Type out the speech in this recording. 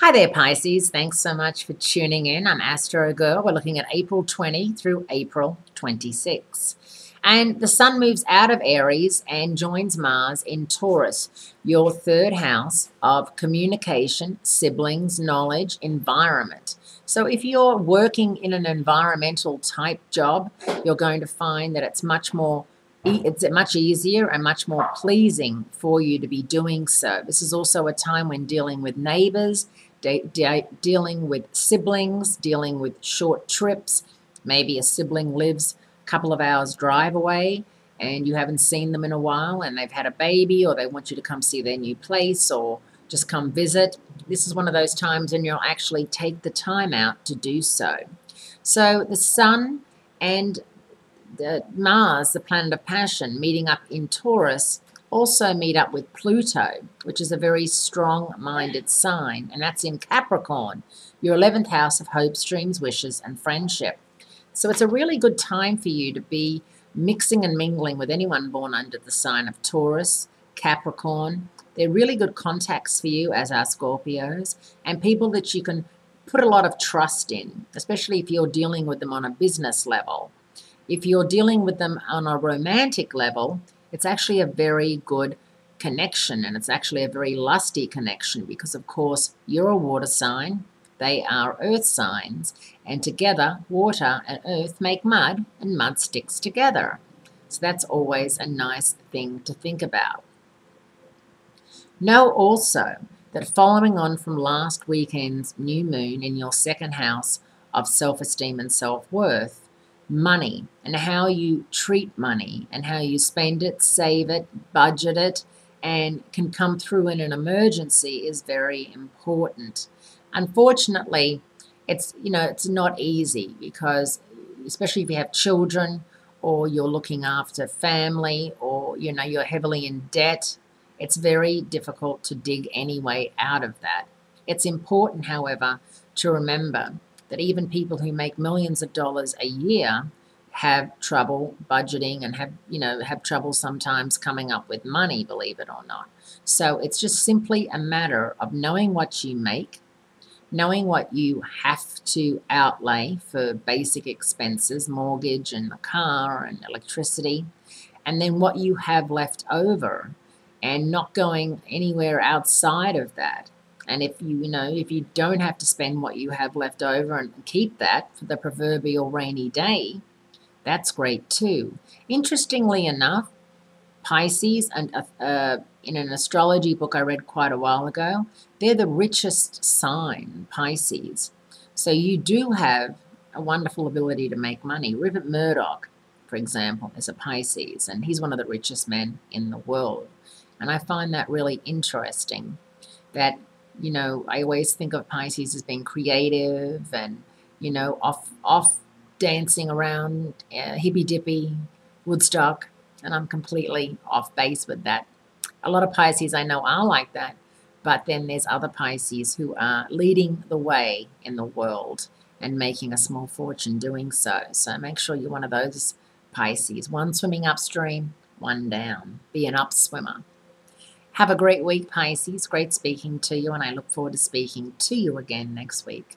Hi there, Pisces. Thanks so much for tuning in. I'm Astrogirl. We're looking at April 20 through April 26. And the sun moves out of Aries and joins Mars in Taurus, your third house of communication, siblings, knowledge, environment. So if you're working in an environmental type job, you're going to find that it's much easier and much more pleasing for you to be doing so. This is also a time when dealing with neighbors, dealing with siblings, dealing with short trips. Maybe a sibling lives a couple of hours drive away and you haven't seen them in a while and they've had a baby, or they want you to come see their new place or just come visit. This is one of those times when you'll actually take the time out to do so. So the sun and Mars, the planet of passion, meeting up in Taurus, also meet up with Pluto, which is a very strong-minded sign, and that's in Capricorn, your 11th house of hopes, dreams, wishes, and friendship. So it's a really good time for you to be mixing and mingling with anyone born under the sign of Taurus, Capricorn. They're really good contacts for you, as are Scorpios, and people that you can put a lot of trust in, especially if you're dealing with them on a business level. If you're dealing with them on a romantic level, it's actually a very good connection, and it's actually a very lusty connection because, of course, you're a water sign, they are earth signs, and together water and earth make mud, and mud sticks together. So that's always a nice thing to think about. Know also that following on from last weekend's new moon in your second house of self-esteem and self-worth, money and how you treat money and how you spend it, save it, budget it, and can come through in an emergency is very important. Unfortunately, it's not easy because, especially if you have children or you're looking after family or you're heavily in debt, it's very difficult to dig any way out of that. It's important, however, to remember that even people who make millions of dollars a year have trouble budgeting and have trouble sometimes coming up with money, believe it or not. So it's just simply a matter of knowing what you make, knowing what you have to outlay for basic expenses, mortgage and a car and electricity, and then what you have left over and not going anywhere outside of that. And if you don't have to spend what you have left over and keep that for the proverbial rainy day, that's great too. Interestingly enough, Pisces, and in an astrology book I read quite a while ago, they're the richest sign, Pisces. So you do have a wonderful ability to make money. Rupert Murdoch, for example, is a Pisces, and he's one of the richest men in the world. And I find that really interesting that I always think of Pisces as being creative and, off dancing around hippy-dippy Woodstock, and I'm completely off base with that. A lot of Pisces I know are like that, but then there's other Pisces who are leading the way in the world and making a small fortune doing so. So make sure you're one of those Pisces, one swimming upstream, one down. Be an upswimmer. Have a great week, Pisces. Great speaking to you, and I look forward to speaking to you again next week.